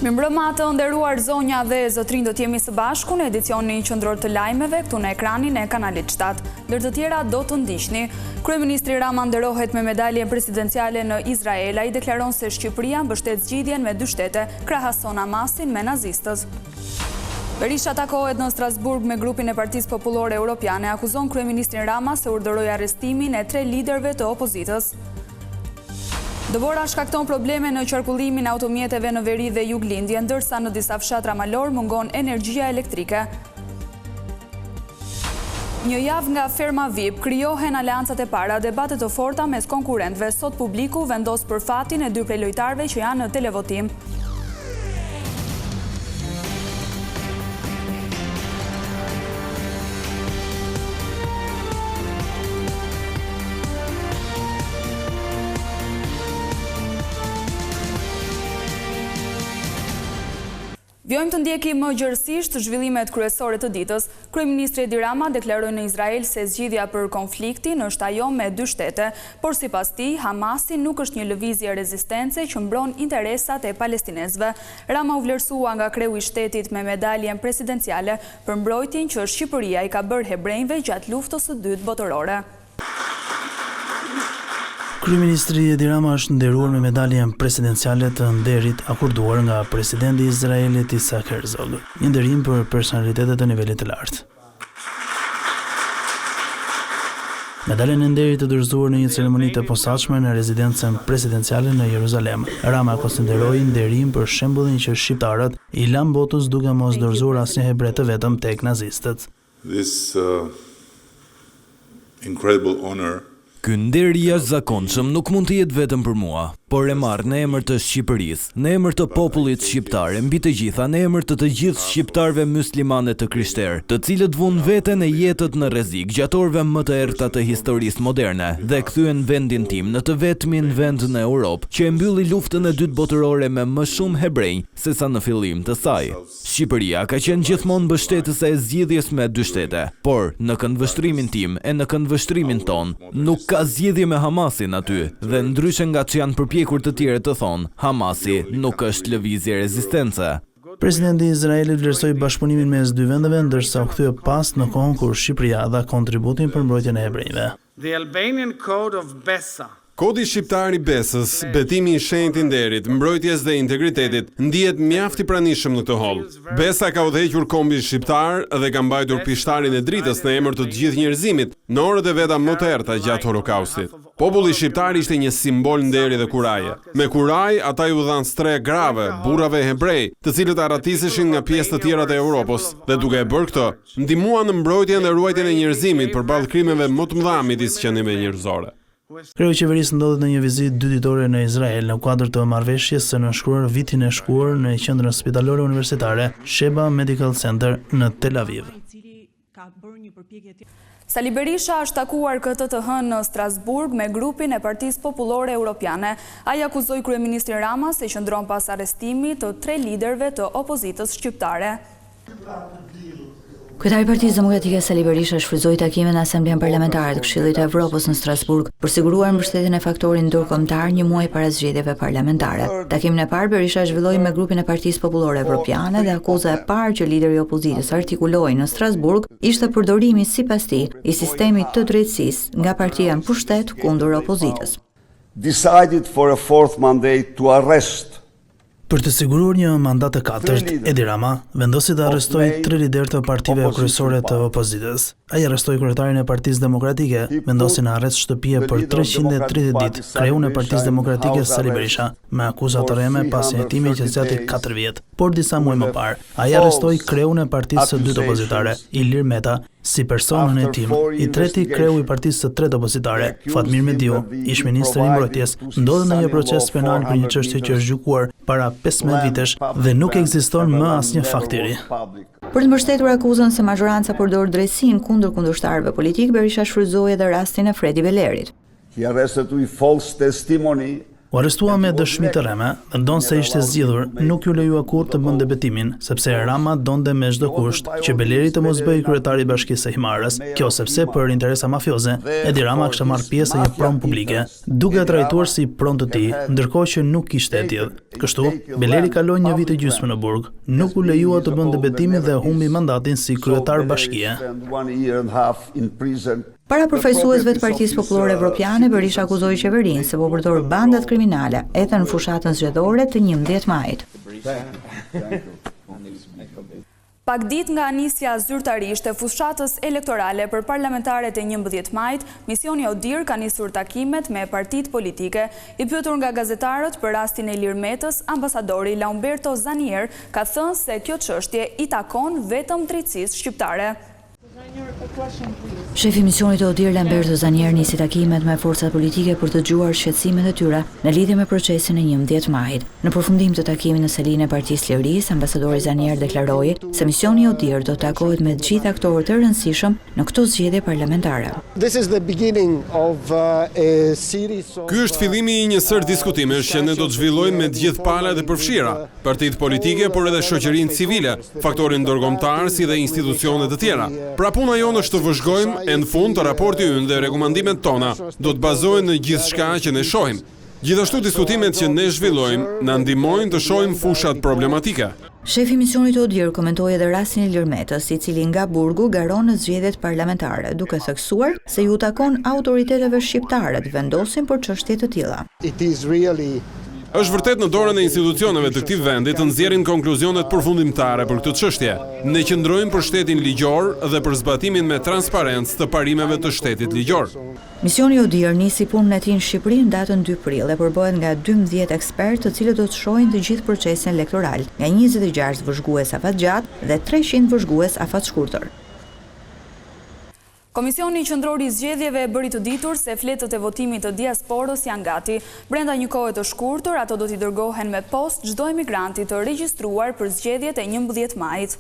Mirëmbrëma të nderuar zonja dhe zotrin, do t'jemi së bashku në edicionin qendror të lajmeve këtu në ekranin e kanalit 7. Ndër të tjera do të ndiqni. Kryeministri Rama nderohet me medaljen presidenciale në Izrael. Ai deklaron se Shqipëria mbështet zgjidhjen me dy shtete, krahason Hamasin me nazistët. Berisha takohet në Strasburg me grupin e Partisë Popullore Europiane, akuzon kryeministrin Rama se urdhëroi arrestimin e 3 liderëve të opozitës. Dëbora shkakton probleme në qarkullimin e automjeteve në veri dhe juglindje, ndërsa në disa fshatra malor mungon energjia elektrike. Një javë nga ferma VIP, krijohen aleancat e para, debate të forta mes konkurrentëve. Sot publiku vendos për fatin e dy prej lojtarëve që janë në televotim. Vjojmë të ndjekim më gjërësisht zhvillimet kryesore të ditës. Kryeministri Edi Rama deklaroi në Izrael se zgjidhja për konfliktin është ajo me dy shtete, por sipas tij, Hamasi nuk është një lëvizje rezistence që mbron interesat e palestinezëve. Rama u vlerësua nga kreu i shtetit me medaljen presidenciale për mbrojtjen që Shqipëria i ka bërë hebrejve gjatë luftës së dytë botërore. Kryeministri Edi Rama është nderuar me medaljen presidenciale të nderit akorduar nga presidenti i Izraelit Isaac Herzog, një nderim për personalitetet të nivelit të lartë. Medaljen e nderit të dorëzuar në një ceremoni të posaçme në rezidencën presidenciale në Jeruzalem. Rama konsideroi nderim për shembullin që shqiptarët i lanë botës duke mos dorëzuar asnjë hebre të vetëm tek nazistët. This incredible honor. Ky nder i jashtëzakonshëm nuk mund të jetë vetëm për mua, por e marr në emër të Shqipërisë, në emër të popullit shqiptar, mbi të gjitha në emër të gjithë shqiptarëve muslimane të krishterë, të cilët vunë veten e jetët në rrezik gjatë orëve më të errta të historisë moderne dhe kthyen vendin tim në të vetmin vend në Europë që e mbylli luftën e dytë botërore me më shumë hebrej sesa në fillim të saj. Shqipëria ka qenë gjithmonë mbështetëse e zgjidhjes me dy shtete, por në këndvështrimin tim e në këndvështrimin ton nuk ka zgjidhje me Hamasin aty dhe ndryshe nga që janë përpjekur të tjerë të thonë, Hamasi nuk është lëvizje rezistence. Presidenti i Izraelit vlerësoi bashkëpunimin mes dy vendeve, ndërsa u kthye pas në kohën kur Shqipëria dha kontributin për mbrojtjen e hebrejve. The Albanian Code of Besa. Kodi shqiptar i Besës, betimi i shenjtë i nderit, mbrojtjes dhe integritetit, ndihet mjaft i pranishëm në këtë holl. Besa ka udhëhequr kombin shqiptar dhe ka mbajtur pishtarin e dritës në emër të gjithë njerëzimit në orët e veta më të errta gjatë Holokaustit. Populli shqiptar ishte një simbol nderi dhe kuraje. Me kuraj, ata ju dhan stre grave, burrave hebrej, të cilët arratiseshin nga pjesë të tjera të Europës, dhe duke e bërë këtë, ndihmuan në mbrojtjen dhe ruajtjen e njerëzimit përballë krimeve më të mëdha midis qenieve njerëzore. Kreu i qeverisë ndodhet në një vizitë 2 ditore në Izrael në kuadër të marrëveshjes së nënshkruar vitin e shkuar në qendrën spitalore universitare Sheba Medical Center në Tel Aviv. Sali Berisha është takuar këtë të hënë në Strasburg me grupin e Partisë Popullore Europiane. Ai akuzoi kryeministrin Rama se qëndron pas arrestimit të 3 liderëve të opozitës shqiptare. Kryetari i Partisë Demokratike Sali Berisha shfrytzoi takimin në Asamblenë Parlamentare të Këshillit të Evropës në Strasburg për siguruar mbështetjen e faktorit ndërkombëtar një muaj para zgjedhjeve parlamentare. Takimin e parë Berisha zhvilloi me grupin e Partisë Popullore Evropiane dhe akuza e parë që lideri i opozitës artikuloi në Strasburg ishte përdorimi sipas tij i sistemit të drejtësisë nga partia në pushtet kundër opozitës. Decided for a fourth mandate to arrest. Për të siguruar një mandat të katërt, Edi Rama vendosi të arrestoj 3 liderë të partive kryesore të opozitës. Ai arrestoi kryetarin e Partisë Demokratike, vendosi në arrest shtëpie për 330 ditë kreun e Partisë Demokratike Sali Berisha, me akuza të rreme pas një hetimi që zgjati 4 vjet. Por disa muaj më parë, ai arrestoi kreun e Partisë së dytë opozitare, Ilir Meta, si person në hetim. I treti kreu i Partisë së tretë opozitare, Fatmir Mediu, ish ministri i mbrojtjes, ndodhet në një proces penal për një çështje që është gjykuar para 15 vitesh dhe nuk ekziston më asnjë fakt i ri. Për të mbështetur akuzën se majoranca përdor drejtsinë kundër kundërshtarëve politik, Berisha shfrytëzoi edhe rastin e Fredi Belerit. He arrested with false testimony U arrestua me dëshmi të rreme dhe ndonë se ishte zgjidhur, nuk ju lejua kurrë të bënte betimin, sepse Rama donte me çdo kusht që Beleri të mos bëhej kryetari i Bashkisë së Himarës, kjo sepse për interesa mafioze, Edi Rama kishte marrë pjesë në një pronë publike, duke trajtuar si pronë të tij, ndërkohë që nuk kishte e tillë. Kështu, Beleri kaloi një vit e gjysmë në burg, nuk u lejua të bënte betimin dhe humbi mandatin si kryetar bashkie. Para përfaqësuesve të Partisë Popullore Evropiane, Berisha akuzoi qeverinë se po përdor bandat kriminale edhe në fushatën zgjedhore të 11 majit. Pak ditë nga nisja zyrtarisht e fushatës elektorale për parlamentaret e 11 majit, misioni ODIHR ka nisur takimet me partitë politike. I pyetur nga gazetarët për rastin e Ilir Metës, ambasadori Lamberto Zanier ka thënë se kjo çështje i takon vetëm drejtësisë shqiptare. Shefi misionit ODIHR Lamberto Zanier nisi takimet me forcat politike për të dëgjuar shqetësimet e tyre në lidhje me procesin e 11 majit. Në përfundim të takimit në salinë e Partisë Lirisë, ambasadori Zanier deklaroi se misioni ODIHR do të takohet me të gjithë aktorët e rëndësishëm në këtë zgjedhje parlamentare. Ky është fillimi i një sër diskutimesh që ne do të zhvillojmë me të gjithë palët e përfshira, partitë politike, por edhe shoqërinë civile, faktorin ndërkombëtar si dhe institucionet të tjera. Pra puna jonë është të vëzhgojmë e në fund të raporti ynë dhe rekomandimet tona do të bazohen në gjithçka që ne shohim. Gjithashtu diskutimet që ne zhvillojmë na ndihmojnë të shohim fushat problematike. Shefi misionit ODIHR komentoi edhe rastin e Ilir Metës, i cili nga burgu garon në zgjedhjet parlamentare, duke theksuar se ju takon autoriteteve shqiptare të vendosin për çështje të tilla. Është vërtet në dorën e institucioneve të këtij vendi të nxjerrin konkluzionet përfundimtare për këtë çështje. Ne qëndrojmë për shtetin ligjor dhe për zbatimin me transparencë të parimeve të shtetit ligjor. Misioni ODIHR nisi punën e tij në Shqipëri në datën 2 prill dhe përbohet nga 12 ekspertë të cilët do të shohin të gjithë procesin elektoral, nga 26 vëzhgues afatgjatë dhe 300 vëzhgues afatshkurtër. Komisioni Qendror i Zgjedhjeve bëri të ditur se fletët e votimit të diasporës janë gati. Brenda një kohe të shkurtër, ato do t'i dërgohen me post çdo emigranti të regjistruar për zgjedhjet e 11 majit.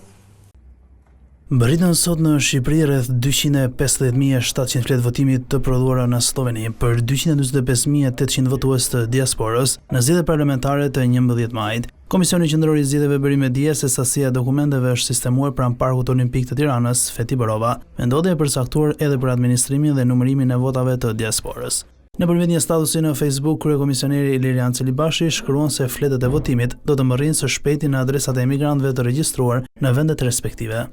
Bëritën sot në Shqipëri rreth 250.700 fletë votimit të prodhuara në Sloveni për 245.800 votues të diasporës në zgjedhjet parlamentare të 11 majit. Komisioni Qendror i Zgjedhjeve bëri me dije se sasia e dokumenteve është sistemuar pranë Parkut Olimpik të Tiranës, Feti Borova, me ndodhje e përcaktuar edhe për administrimin dhe numërimin e votave të diasporës. Nëpërmjet një statusi në Facebook, kryekomisioneri Ilirian Celibashi shkruan se fletët e votimit do të mbërrinë së shpejti në adresat e emigrantëve të regjistruar në vendet respektive.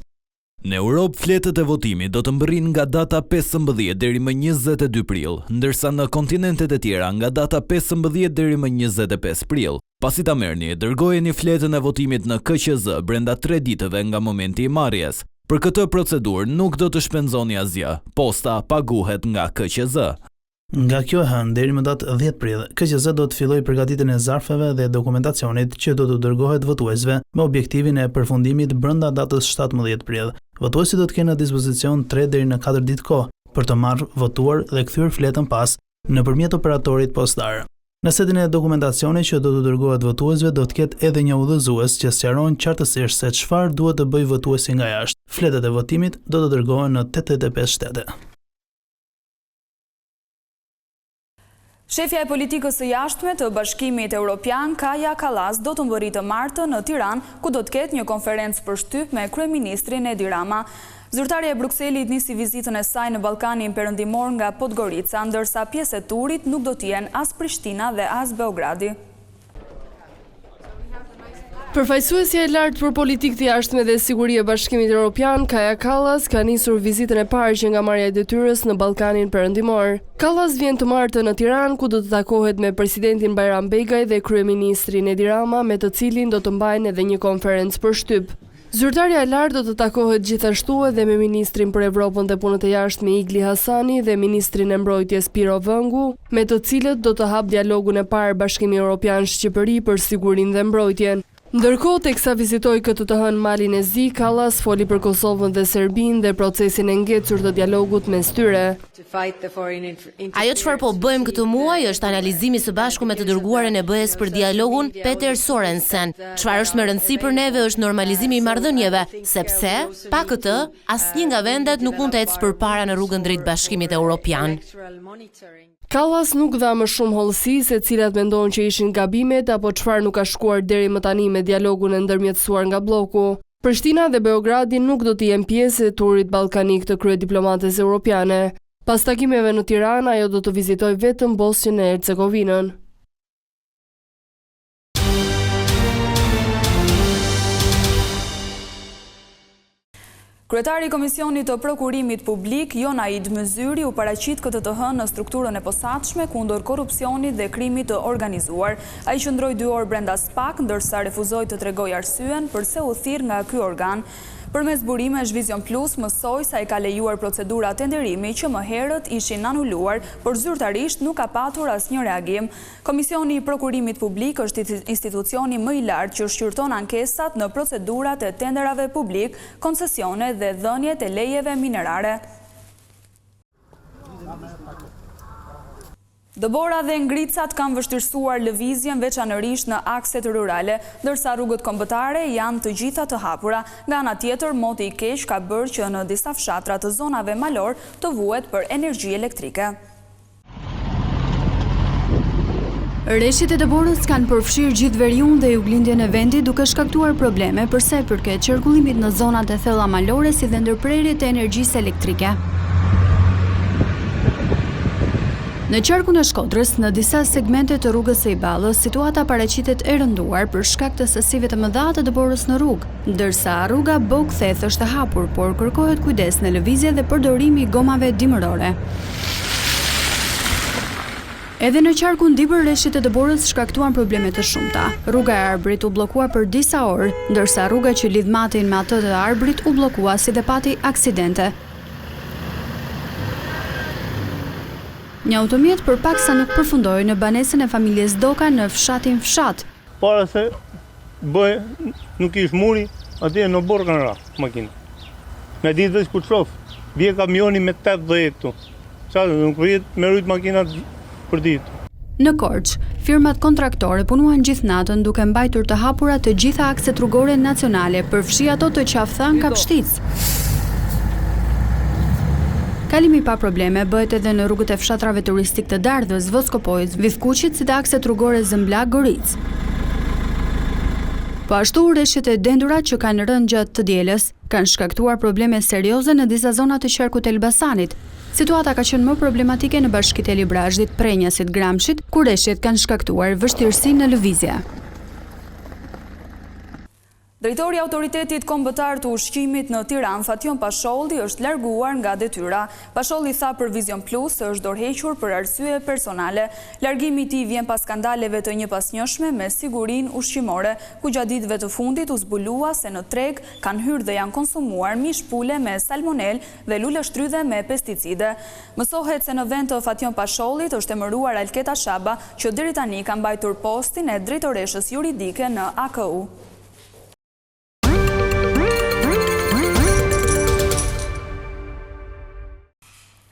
Në Europë, fletët e votimit do të mbërrin nga data 15 deri më 22 prill, ndërsa në kontinentet e tjera nga data 15 deri më 25 prill. Pasi ta merrni, dërgojeni fletën e votimit në KQZ brenda 3 ditëve nga momenti i marrjes. Për këtë procedurë nuk do të shpenzoni asgjë. Posta paguhet nga KQZ. Nga kjo hënë deri më datë 10 prill, KQZ do të fillojë përgatitjen e zarfeve dhe dokumentacionit që do të dërgohet votuesve me objektivin e përfundimit brenda datës 17 prill. Votuesit do të kenë në dispozicion 3 deri në 4 ditë kohë për të marrë, votuar dhe kthyer fletën pas nëpërmjet operatorit postar. Në setin e dokumentacionit që do të dërgohet votuesve do të ketë edhe një udhëzues që sqaron qartësisht se çfarë duhet të bëjë votuesi nga jashtë. Fletët e votimit do të dërgohen në 85 shtete. Shefja e politikës së jashtme të Bashkimit Evropian, Kaja Kallas, do të mbërritë martë në Tiranë, ku do të ketë një konferencë për shtyp me kryeministrin Edi Rama. Zyrtarja e Brukselit nisi vizitën e saj në Ballkanin Perëndimor nga Podgorica, ndërsa pjesë e turit nuk do të jenë as Prishtina dhe as Beogradi. Përfaqësuesja e lartë për politikë të jashtme dhe siguri e Bashkimit Evropian, Kaja Kallas, ka nisur vizitën e parë që nga marrja e detyrës në Ballkanin Perëndimor. Kallas vjen të martë në Tiranë, ku do të takohet me presidentin Bajram Begaj dhe kryeministrin Edi Rama, me të cilin do të mbajnë edhe një konferencë për shtyp. Zyrtarja e lartë do të takohet gjithashtu edhe me ministrin për Evropën dhe punët e jashtme Igli Hasani dhe ministrin e mbrojtjes Piro Vëngu, me të cilët do të hap dialogun e parë Bashkimi Evropian Shqipëri për sigurinë dhe mbrojtjen. Ndërkohë, teksa vizitoi këtë të hënë Malin e Zi, Kallas foli për Kosovën dhe Serbinë dhe procesin e ngecur të dialogut mes tyre. Ajo çfarë po bëjmë këtë muaj është analizimi së bashku me të dërguaren e BE-s për dialogun Peter Sorensen. Çfarë është më rëndësi për neve është normalizimi i marrëdhënieve, sepse pa këtë asnjë nga vendet nuk mund të ecë përpara në rrugën drejt Bashkimit Evropian. Kallas nuk dha më shumë hollësi se cilat mendon që ishin gabimet apo çfarë nuk ka shkuar deri më tani me dialogun e ndërmjetësuar nga bloku. Prishtina dhe Beogradi nuk do të jenë pjesë e turit ballkanik të kryediplomates europiane. Pas takimeve në Tiranë, ajo do të vizitojë vetëm Bosnjën e Hercegovinën. Kryetari i Komisionit të Prokurimit Publik, Jon Aid Mëzyri, u paraqit këtë të hënë në strukturën e posaçme kundër korrupsionit dhe krimit të organizuar. Ai qëndroi 2 orë brenda SPAK, ndërsa refuzoi të tregojë arsyen pse u thirr nga ky organ. Përmes burimesh Vision Plus mësoi sa i ka lejuar procedura tenderimi që më herët ishin anuluar, por zyrtarisht nuk ka patur asnjë reagim. Komisioni i Prokurimit Publik është institucioni më i lartë që shqyrton ankesat në procedurat e tenderave publik, koncesione dhe dhënjet e lejeve minerare. Dëbora dhe ngricat kanë vështirësuar lëvizjen veçanërisht në akset rurale, ndërsa rrugët kombëtare janë të gjitha të hapura. Nga ana tjetër, moti i keq ka bërë që në disa fshatra të zonave malor të vuhet për energji elektrike. Rreshtit e dëborës kanë përfshirë gjithë veriun dhe juglindjen e vendit duke shkaktuar probleme për sa i përket qarkullimit në zonat e thella malore si dhe ndërprerjet e energjisë elektrike. Në qarkun e Shkodrës, në disa segmente të rrugës së Iballës, situata paraqitet e rënduar për shkak të sasive të mëdha të dëborës në rrugë, ndërsa rruga Boktheth është e hapur, por kërkohet kujdes në lëvizje dhe përdorimi i gomave dimërore. Edhe në qarkun Dibër, rreshtit e dëborës shkaktuan probleme të shumta. Rruga e Arbrit u bllokua për disa orë, ndërsa rruga që lidh Matin me atë të Arbrit u bllokua si dhe pati aksidente. Një automjet për paksa nuk përfundoi në banesën e familjes Doka në fshatin Fshat. Para se nuk ish muri, atje në borë kanë ra makinë. Me ditë dhe s'ku qof, bje kamioni me 80 këtu. Qatë nuk përjet me rujt makinat për ditë. Në Korç, firmat kontraktore punuan gjithë natën duke mbajtur të hapura të gjitha akset rrugore nacionale, përfshi ato të Qafthan Kapshtic. Kalimi pa probleme bëhet edhe në rrugët e fshatrave turistik të Dardhës, Voskopojës, Vidhkuqit si dhe akset rrugore Zëmbla, Goric. Po ashtu rreshtet e dendura që kanë rënë gjatë të dielës kanë shkaktuar probleme serioze në disa zona të qarkut të Elbasanit. Situata ka qenë më problematike në bashkitë e Librazhdit, Prenjasit, Gramshit, ku rreshtet kanë shkaktuar vështirësi në lëvizje. Drejtori i Autoritetit Kombëtar të Ushqimit në Tiranë, Fatjon Pasholli, është larguar nga detyra. Pasholli tha për Vision Plus se është dorëhequr për arsye personale. Largimi i tij vjen pas skandaleve të njëpasnjëshme me sigurinë ushqimore, ku gjatë ditëve të fundit u zbulua se në treg kanë hyrë dhe janë konsumuar mish pule me salmonel dhe lule shtrydhe me pesticide. Mësohet se në vend të Fatjon Pashollit është emëruar Alketa Shaba, që deri tani ka mbajtur postin e drejtoreshës juridike në AKU.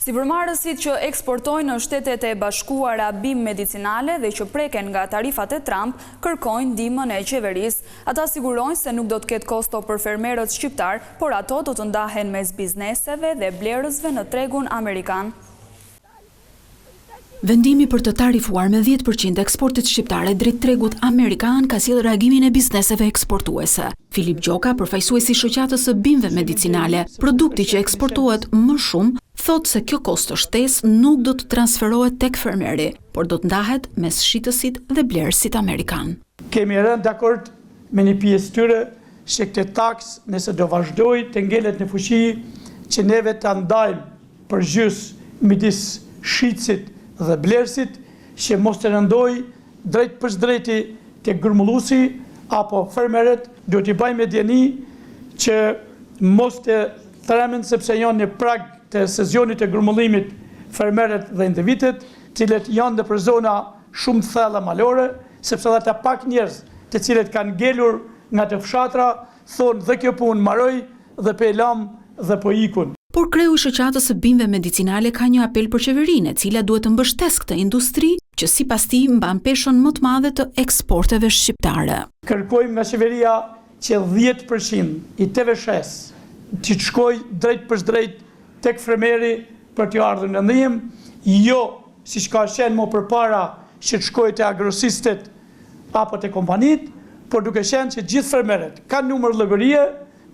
Sipërmarrësit që eksportojnë në Shtetet e Bashkuara bimë medicinale dhe që preken nga tarifat e Trump kërkojnë ndihmën e qeverisë. Ata sigurojnë se nuk do të ketë kosto për fermerët shqiptar, por ato do të ndahen mes bizneseve dhe blerësve në tregun amerikan. Vendimi për të tarifuar me 10% eksportit shqiptare drejt tregut amerikan ka sjellë reagimin e bizneseve eksportuese. Filip Gjoka, përfaqësuesi i shoqatës së bimëve medicinale, produkti që eksportohet më shumë, thotë se kjo kostoshtesë nuk do të transferohet tek fermeri, por do të ndahet mes shitësit dhe blerësit amerikan. Kemi rënë dakord me një pjesë tyre se këtë taks nëse do vazhdoj të ngelet në fuqi që neve ta ndajmë përgjys midis shitësit dhe blerësit, që mos të rëndoj drejt për drejti të grumullusi apo fermeret, do t'i bëjmë me djeni që mos të thremen sepse janë në prag të sezionit të grumullimit fermeret dhe individet, cilët janë në për zona shumë thella malore, sepse dhe të pak njerëz të cilët kanë ngelur nga të fshatra, thonë dhe kjo punë maroj dhe pe lam dhe po ikun. Por kreu i shoqatës së bimëve medicinale ka një apel për qeverinë, e cila duhet të mbështesë këtë industri që sipas tij mban peshën më të madhe të eksporteve shqiptare. Kërkojmë nga qeveria që 10% i TVSH të shkojë drejt për drejt tek fermeri për të ardhur në ndihmë, jo si që ka shenë më përpara që të shkojë të agrosistet apo të kompanit, por duke shenë që gjithë fermeret kanë numër llogarie,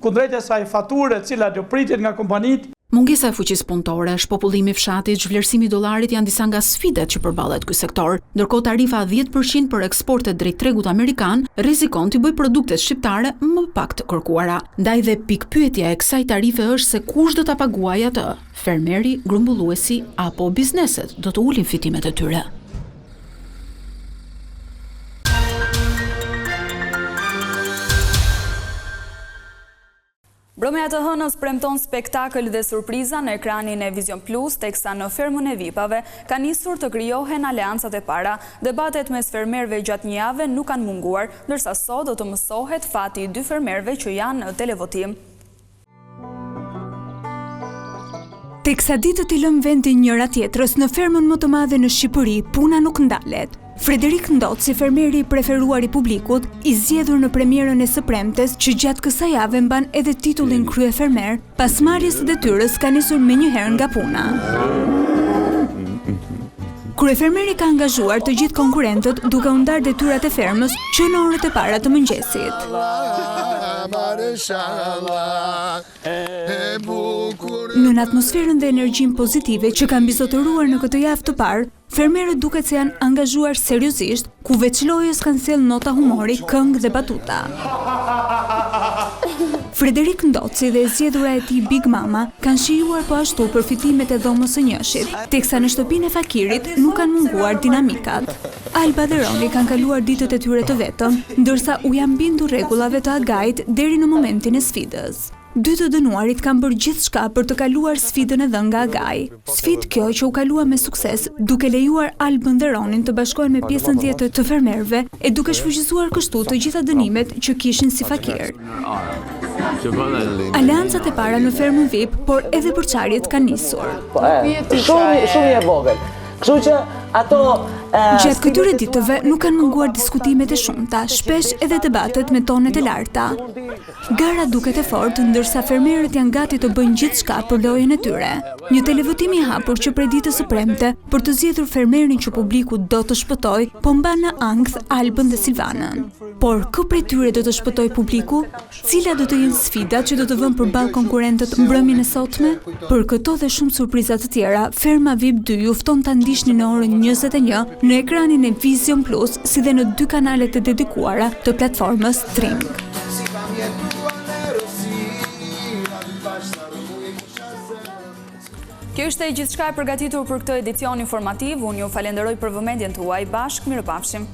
kundrejt e saj fature cila do pritet nga kompanit. Mungesa e fuqisë punëtore, shpopullimi i fshatit, zhvlerësimi i dollarit janë disa nga sfidat që përballet ky sektor, ndërkohë tarifa 10% për eksportet drejt tregut amerikan rrezikon të bëjë produktet shqiptare më pak të kërkuara. Ndaj dhe pikpyetja e kësaj tarife është se kush do ta paguajë atë? Fermeri, grumbulluesi apo bizneset do të ulin fitimet e tyre? Mbrëmja të hënës premton spektakël dhe surpriza në ekranin e Vision Plus, teksa në fermën e vipave ka nisur të krijohen aleancat e para. Debatet mes fermerëve gjatë një jave nuk kanë munguar, ndërsa sot do të mësohet fati i 2 fermerëve që janë në televotim. Teksa ditët i lëm vendin njëra tjetrës në fermën më të madhe në Shqipëri, puna nuk ndalet. Frederik Ndoci, fermeri i preferuar i publikut, i zgjedhur në premierën e së premtes që gjatë kësaj jave mban edhe titullin kryefermer, pas marrjes së detyrës ka nisur menjëherë nga puna. Kryefermeri ka angazhuar të gjithë konkurrentët duke u ndarë detyrat e fermës që në orët e para të mëngjesit. Në atmosferën dhe energjinë pozitive që kanë mbizotëruar në këtë javë të parë, fermerët duket se janë angazhuar seriozisht, ku veç lojës kanë sjellë nota humori, këngë dhe batuta. Frederik Ndoci dhe e zgjedhura e tij Big Mama kanë shijuar po ashtu përfitimet e dhomës së njëshit, teksa në shtëpinë e fakirit nuk kanë munguar dinamikat. Alba dhe Roni kanë kaluar ditët e tyre të vetëm, ndërsa u janë bindur rregullave të agajit deri në momentin e sfidës. 2 të dënuarit kanë bërë gjithçka për të kaluar sfidën e dhënë nga Agaj. Sfidë kjo që u kalua me sukses, duke lejuar Albën dhe Ronin të bashkohen me pjesën tjetër të fermerëve e duke shfuqizuar kështu të gjitha dënimet që kishin si fakir. Aleancat e para në fermën VIP, por edhe përçarjet kanë nisur. Shumë e vogël. Kështu që ato gjatë këtyre ditëve nuk kanë munguar diskutimet e shumta, shpesh edhe debatet me tonet e larta. Gara duket e fortë, ndërsa fermerët janë gati të bëjnë gjithçka për lojën e tyre. Një televotim i hapur që prej ditës së premte për të zgjedhur fermerin që publiku do të shpëtojë, po mban në ankth Albën dhe Silvanën. Por kë prej tyre do të shpëtojë publiku? Cilat do të jenë sfidat që do të vënë përballë konkurrentët mbrëmjen e sotme? Për këto dhe shumë surpriza të tjera, Ferma VIP 2 ju fton ta ndiqni në orën 21 në ekranin e Vision Plus, si dhe në 2 kanalet e dedikuara të platformës Stream. Kjo ishte gjithçka e përgatitur për këtë edicion informativ. Unë ju falenderoj për vëmendjen tuaj. Bashkë, mirëpafshim.